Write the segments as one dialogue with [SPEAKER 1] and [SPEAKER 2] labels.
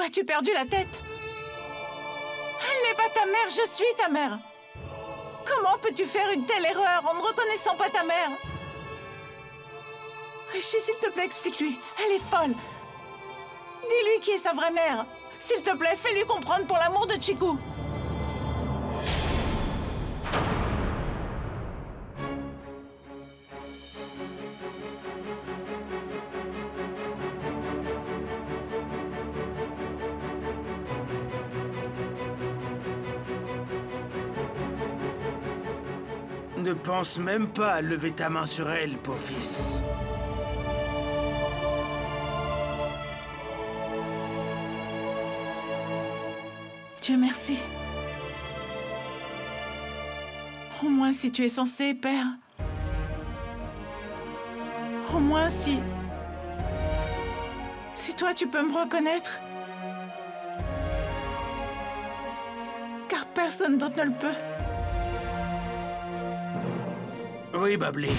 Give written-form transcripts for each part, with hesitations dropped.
[SPEAKER 1] as-tu perdu la tête? Elle n'est pas ta mère, je suis ta mère. Comment peux-tu faire une telle erreur en ne reconnaissant pas ta mère? Richie, s'il te plaît, explique-lui. Elle est folle. Dis-lui qui est sa vraie mère. S'il te plaît, fais-lui comprendre pour l'amour de Chiku.
[SPEAKER 2] Ne pense même pas à lever ta main sur elle, pauvre fils.
[SPEAKER 1] Dieu merci. Au moins si tu es censé, Père. Au moins si toi tu peux me reconnaître. Car personne d'autre ne le peut.
[SPEAKER 2] Oui, Babli.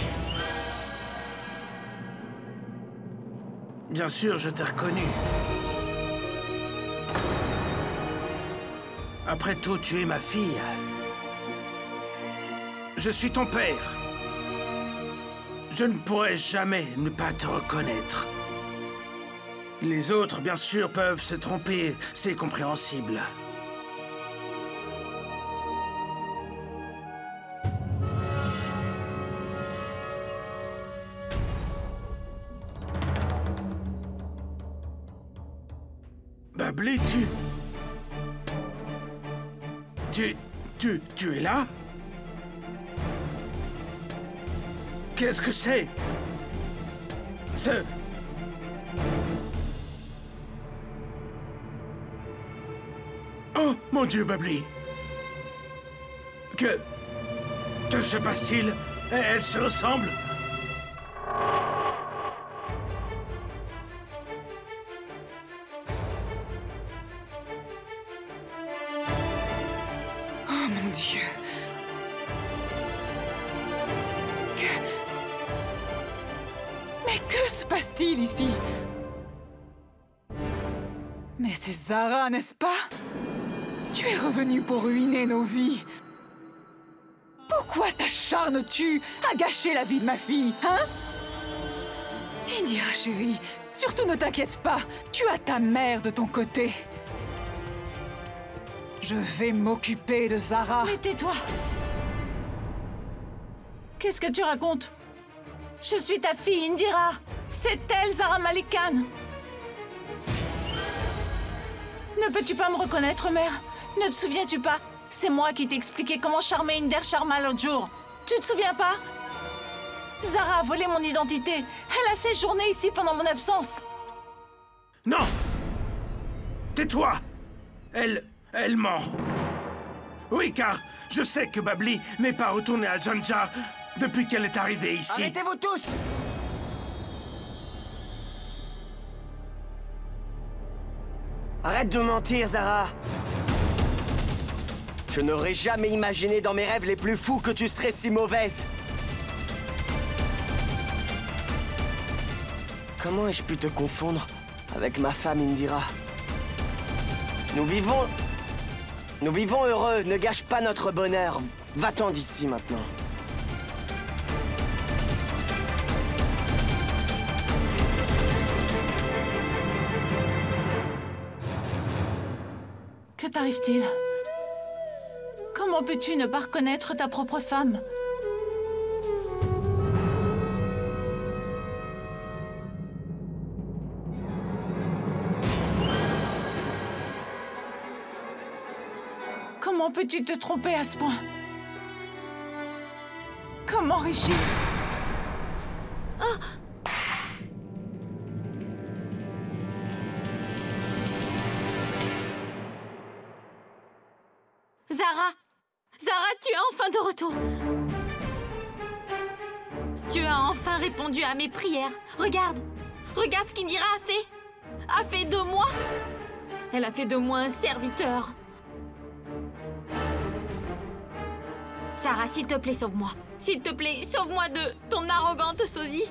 [SPEAKER 2] Bien sûr, je t'ai reconnu. Après tout, tu es ma fille. Je suis ton père. Je ne pourrai jamais ne pas te reconnaître. Les autres, bien sûr, peuvent se tromper. C'est compréhensible. Babli, tu es là? Qu'est-ce que c'est? Oh, mon Dieu, Babli! Que se passe-t-il? Elles se ressemblent?
[SPEAKER 3] Oh, mon Dieu! Mais que se passe-t-il ici? Mais c'est Zara, n'est-ce pas? Tu es revenu pour ruiner nos vies. Pourquoi t'acharnes-tu à gâcher la vie de ma fille, hein? Indira, chérie, surtout ne t'inquiète pas. Tu as ta mère de ton côté. Je vais m'occuper de Zara.
[SPEAKER 1] Mais tais-toi! Qu'est-ce que tu racontes? Je suis ta fille, Indira. C'est elle, Zara Malik Khan. Ne peux-tu pas me reconnaître, mère? Ne te souviens-tu pas? C'est moi qui t'ai expliqué comment charmer Inder Sharma l'autre jour. Tu te souviens pas? Zara a volé mon identité. Elle a séjourné ici pendant mon absence.
[SPEAKER 2] Non! Tais-toi! Elle ment. Oui, car je sais que Babli n'est pas retournée à Janjar depuis qu'elle est arrivée ici.
[SPEAKER 4] Arrêtez-vous tous! Arrête de mentir, Zara! Je n'aurais jamais imaginé dans mes rêves les plus fous que tu serais si mauvaise! Comment ai-je pu te confondre avec ma femme Indira? Nous vivons heureux, ne gâche pas notre bonheur. Va-t'en d'ici maintenant.
[SPEAKER 1] Que t'arrive-t-il? Comment peux-tu ne pas reconnaître ta propre femme? Comment peux-tu te tromper à ce point? Comment, Richie?
[SPEAKER 5] Oh! Zara, tu es enfin de retour. Tu as enfin répondu à mes prières. Regarde ce qu'Indira a fait de moi. Elle a fait de moi un serviteur. Zara, s'il te plaît, sauve-moi. S'il te plaît, sauve-moi de ton arrogante sosie.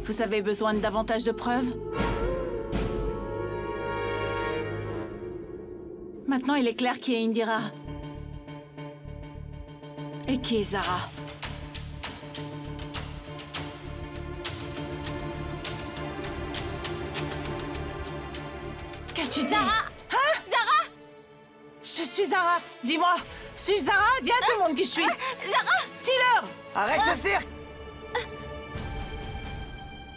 [SPEAKER 1] Vous avez besoin de davantage de preuves? Maintenant, il est clair qui est Indira. Et qui est Zara. Qu'as-tu dit?
[SPEAKER 5] Zara!
[SPEAKER 1] Hein?
[SPEAKER 5] Zara!
[SPEAKER 1] Je suis Zara. Dis-moi, suis-je Zara? Dis à tout le monde qui je suis.
[SPEAKER 5] Zara!
[SPEAKER 1] Dis-leur!
[SPEAKER 4] Arrête ce cirque!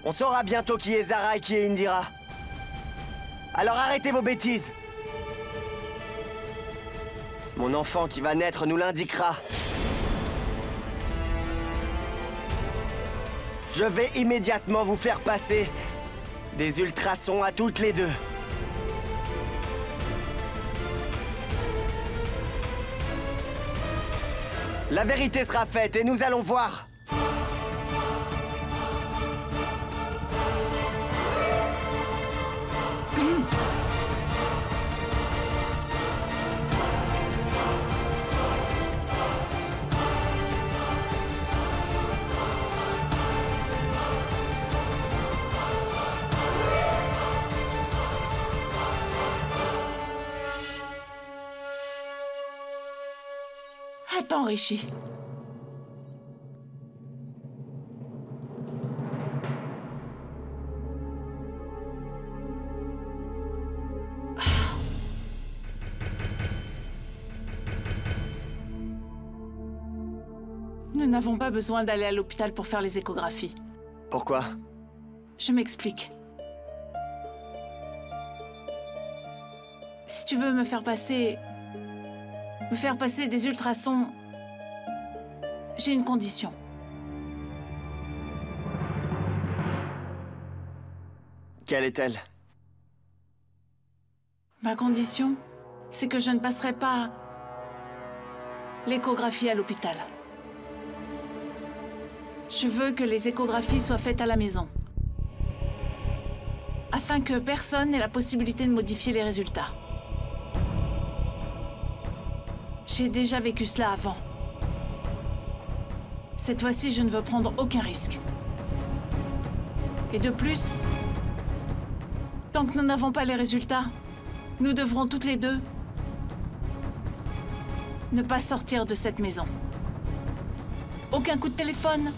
[SPEAKER 4] On saura bientôt qui est Zara et qui est Indira. Alors arrêtez vos bêtises. Mon enfant qui va naître nous l'indiquera. Je vais immédiatement vous faire passer des ultrasons à toutes les deux. La vérité sera faite et nous allons voir.
[SPEAKER 1] Attends, Rishi. Nous n'avons pas besoin d'aller à l'hôpital pour faire les échographies.
[SPEAKER 4] Pourquoi?
[SPEAKER 1] Je m'explique. Si tu veux me faire passer des ultrasons, j'ai une condition.
[SPEAKER 4] Quelle est-elle?
[SPEAKER 1] Ma condition, c'est que je ne passerai pas l'échographie à l'hôpital. Je veux que les échographies soient faites à la maison, afin que personne n'ait la possibilité de modifier les résultats. J'ai déjà vécu cela avant. Cette fois-ci, je ne veux prendre aucun risque. Et de plus, tant que nous n'avons pas les résultats, nous devrons toutes les deux ne pas sortir de cette maison. Aucun coup de téléphone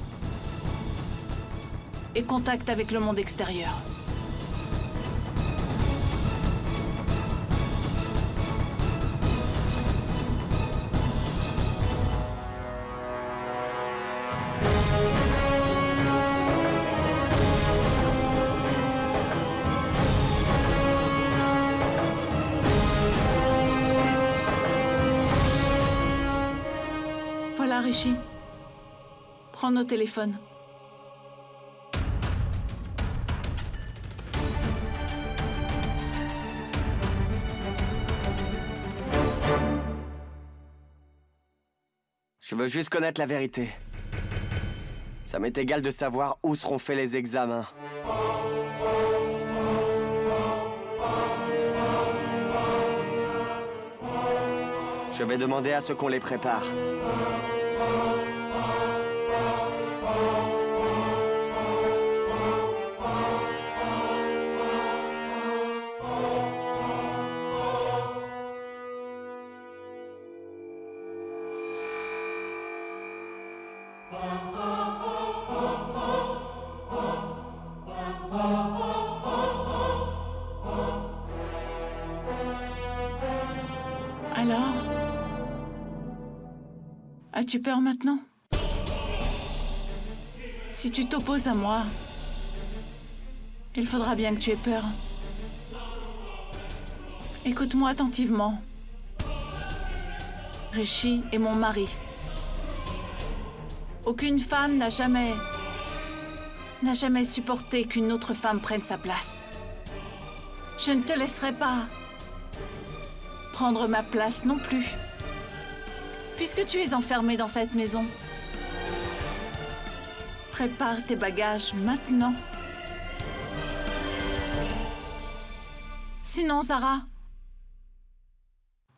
[SPEAKER 1] et contact avec le monde extérieur. Voilà, Rishi. Prends nos téléphones.
[SPEAKER 4] Je veux juste connaître la vérité. Ça m'est égal de savoir où seront faits les examens. Je vais demander à ceux qu'on les prépare.
[SPEAKER 1] Alors? As-tu peur maintenant? Si tu t'opposes à moi, il faudra bien que tu aies peur. Écoute-moi attentivement. Rishi est mon mari. Aucune femme n'a jamais supporté qu'une autre femme prenne sa place. Je ne te laisserai pas prendre ma place non plus. Puisque tu es enfermé dans cette maison, prépare tes bagages maintenant. Sinon, Zara,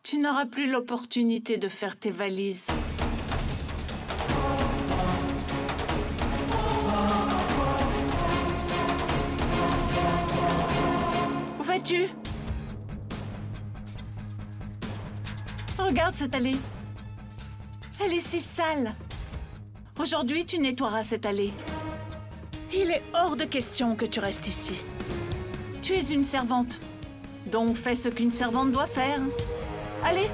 [SPEAKER 1] tu n'auras plus l'opportunité de faire tes valises. fais-tu? Regarde cette allée. Elle est si sale. Aujourd'hui, tu nettoieras cette allée. Il est hors de question que tu restes ici. Tu es une servante. Donc fais ce qu'une servante doit faire. Allez!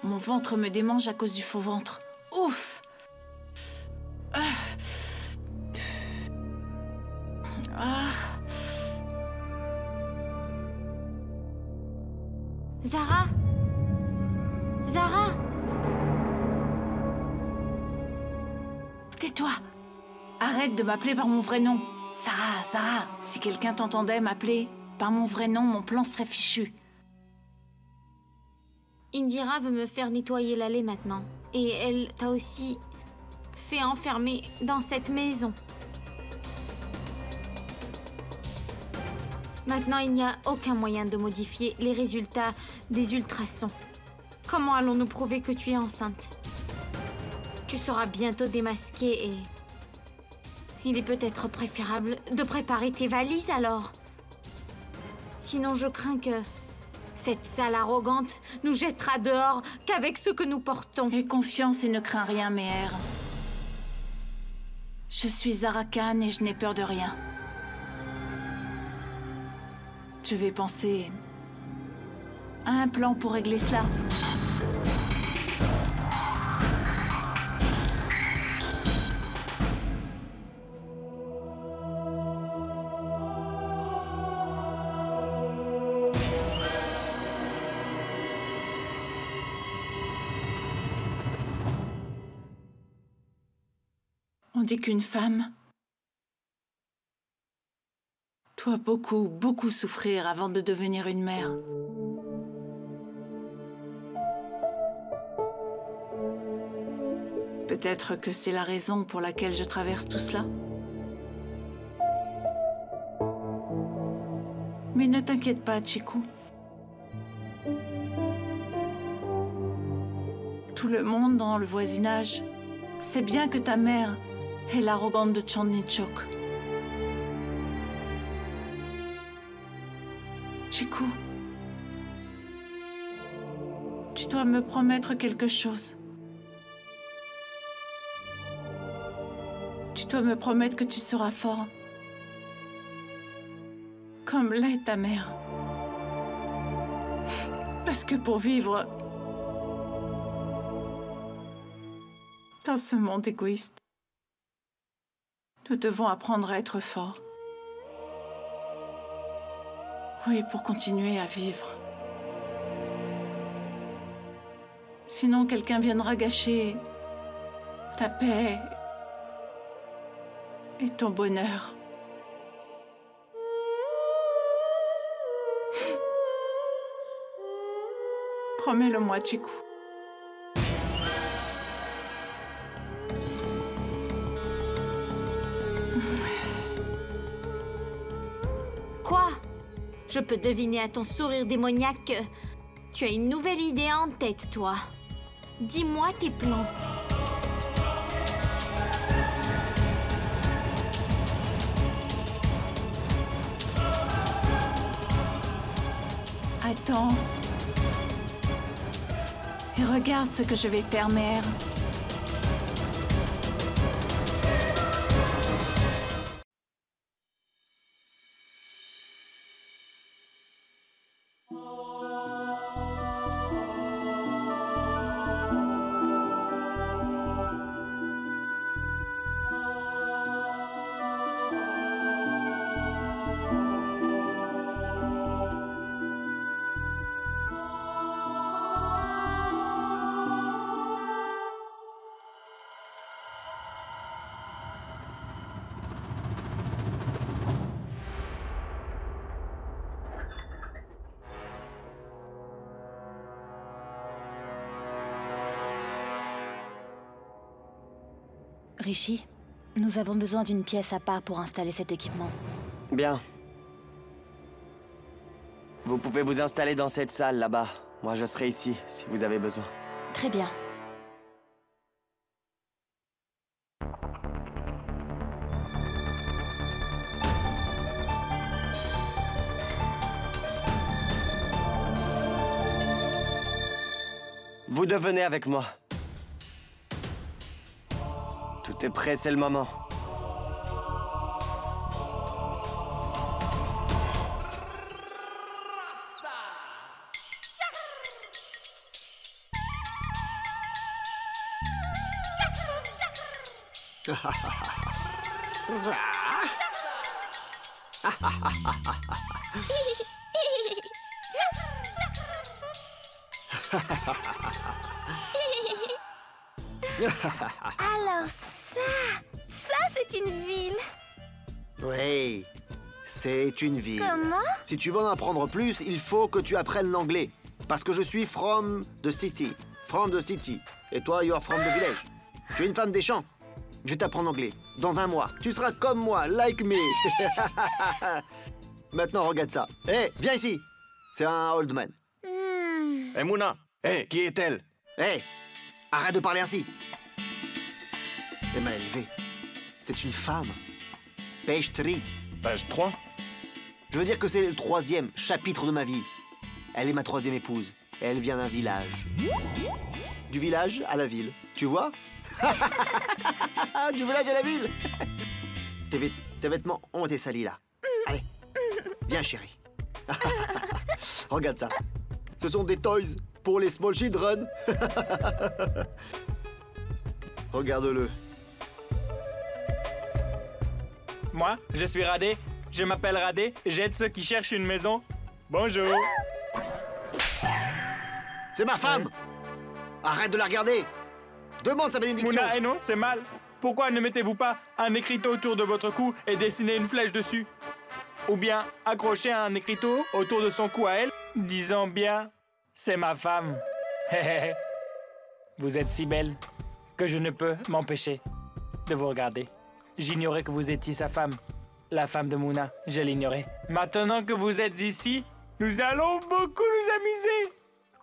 [SPEAKER 1] Mon ventre me démange à cause du faux ventre. Ouf!
[SPEAKER 5] Zara? Zara?
[SPEAKER 1] Tais-toi! Arrête de m'appeler par mon vrai nom. Sarah, si quelqu'un t'entendait m'appeler par mon vrai nom, mon plan serait fichu.
[SPEAKER 5] Indira veut me faire nettoyer l'allée maintenant. Et elle t'a aussi fait enfermer dans cette maison. Maintenant, il n'y a aucun moyen de modifier les résultats des ultrasons. Comment allons-nous prouver que tu es enceinte? Tu seras bientôt démasquée et... il est peut-être préférable de préparer tes valises alors. Sinon, je crains que... cette sale arrogante nous jettera dehors qu'avec ce que nous portons.
[SPEAKER 1] Aie confiance et ne crains rien, Meher. Je suis Zara Khan et je n'ai peur de rien. Je vais penser à un plan pour régler cela. On dit qu'une femme doit beaucoup souffrir avant de devenir une mère. Peut-être que c'est la raison pour laquelle je traverse tout cela. Mais ne t'inquiète pas, Chiku. Tout le monde dans le voisinage sait bien que ta mère est l'arrogante de Chandni Chowk. Chiku, tu dois me promettre quelque chose. Tu dois me promettre que tu seras fort. Comme l'est ta mère. Parce que pour vivre dans ce monde égoïste, nous devons apprendre à être forts. Oui, pour continuer à vivre. Sinon, quelqu'un viendra gâcher ta paix et ton bonheur. Promets-le-moi, Chiku.
[SPEAKER 5] Quoi? Je peux deviner à ton sourire démoniaque que tu as une nouvelle idée en tête, toi. Dis-moi tes plans.
[SPEAKER 1] Attends. Et regarde ce que je vais faire, mère.
[SPEAKER 6] Rishi, nous avons besoin d'une pièce à part pour installer cet équipement.
[SPEAKER 4] Bien. Vous pouvez vous installer dans cette salle là-bas. Moi, je serai ici, si vous avez besoin.
[SPEAKER 6] Très bien.
[SPEAKER 4] Vous deux venez avec moi. Tout est prêt, c'est le moment.
[SPEAKER 5] Alors ça c'est une ville.
[SPEAKER 7] Oui, c'est une ville.
[SPEAKER 5] Comment?
[SPEAKER 7] Si tu veux en apprendre plus, il faut que tu apprennes l'anglais. Parce que je suis from the city. From the city. Et toi, you're from the village. Tu es une femme des champs. Je vais t'apprendre l'anglais. Dans un mois, tu seras comme moi, like me. Maintenant, regarde ça. Hé, viens ici. C'est un old man.
[SPEAKER 8] Hé, Mouna! Hé, qui est-elle?
[SPEAKER 7] Hé, arrête de parler ainsi. Elle est mal élevée. C'est une femme. Page 3.
[SPEAKER 8] Page 3?
[SPEAKER 7] Je veux dire que c'est le 3e chapitre de ma vie. Elle est ma 3e épouse. Et elle vient d'un village. Du village à la ville. Tu vois? Du village à la ville. Tes vêtements ont été salis, là. Allez, viens, chérie. Regarde ça. Ce sont des toys pour les small children. Regarde-le.
[SPEAKER 9] Moi, je suis Radé. Je m'appelle Radé. J'aide ceux qui cherchent une maison. Bonjour.
[SPEAKER 7] C'est ma femme. Arrête de la regarder. Demande sa bénédiction.
[SPEAKER 9] Mouna, et non, c'est mal. Pourquoi ne mettez-vous pas un écriteau autour de votre cou et dessinez une flèche dessus? Ou bien accrocher un écriteau autour de son cou à elle, disant bien « C'est ma femme ». Vous êtes si belle que je ne peux m'empêcher de vous regarder. J'ignorais que vous étiez sa femme. La femme de Mouna, je l'ignorais. Maintenant que vous êtes ici, nous allons beaucoup nous amuser.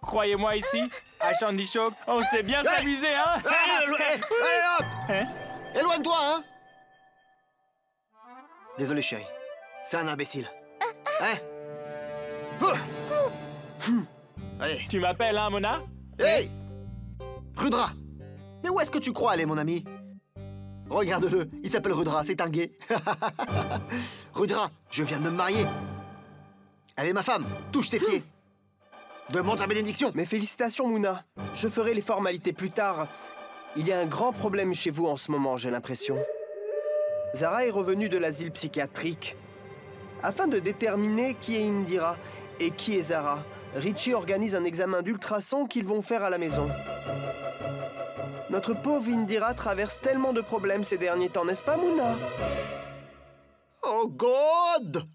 [SPEAKER 9] Croyez-moi ici, à Shandy Show, on sait bien s'amuser, hein?
[SPEAKER 7] Hein? Éloigne-toi, hein? Désolé, chérie. C'est un imbécile. Hein? Allez.
[SPEAKER 9] Tu m'appelles, hein, Mona?
[SPEAKER 7] Hey! Rudra! Mais où est-ce que tu crois aller, mon ami? Regarde-le, il s'appelle Rudra, c'est un gay. Rudra, je viens de me marier. Elle est ma femme, touche ses pieds. Demande sa bénédiction.
[SPEAKER 10] Mais félicitations, Mouna. Je ferai les formalités plus tard. Il y a un grand problème chez vous en ce moment, j'ai l'impression. Zara est revenue de l'asile psychiatrique. Afin de déterminer qui est Indira et qui est Zara, Richie organise un examen d'ultrasons qu'ils vont faire à la maison. Notre pauvre Indira traverse tellement de problèmes ces derniers temps, n'est-ce pas, Mouna?
[SPEAKER 7] Oh God!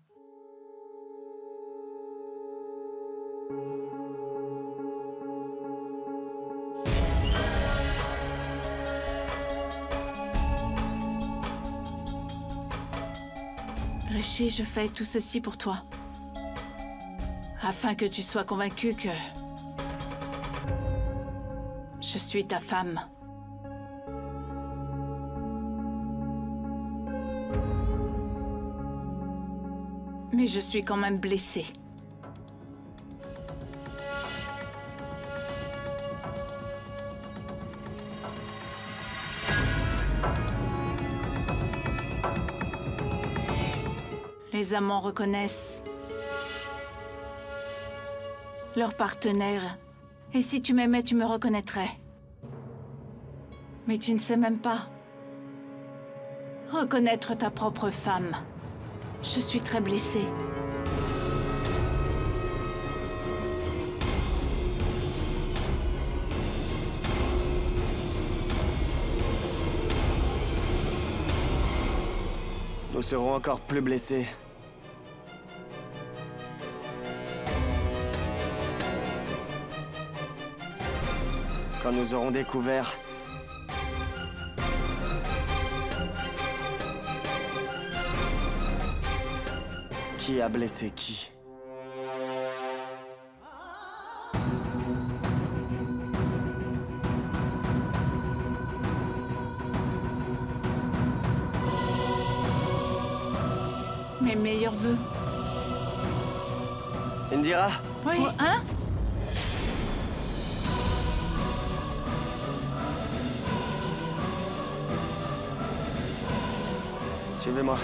[SPEAKER 1] Rishi, je fais tout ceci pour toi. Afin que tu sois convaincu que... je suis ta femme. Mais je suis quand même blessée. Les amants reconnaissent leur partenaire. Et si tu m'aimais, tu me reconnaîtrais. Mais tu ne sais même pas reconnaître ta propre femme. Je suis très blessée.
[SPEAKER 4] Nous serons encore plus blessés. Quand nous aurons découvert Qui a blessé qui?
[SPEAKER 1] Mes meilleurs vœux.
[SPEAKER 4] Indira?
[SPEAKER 1] Oui. Hein?
[SPEAKER 4] Suivez-moi.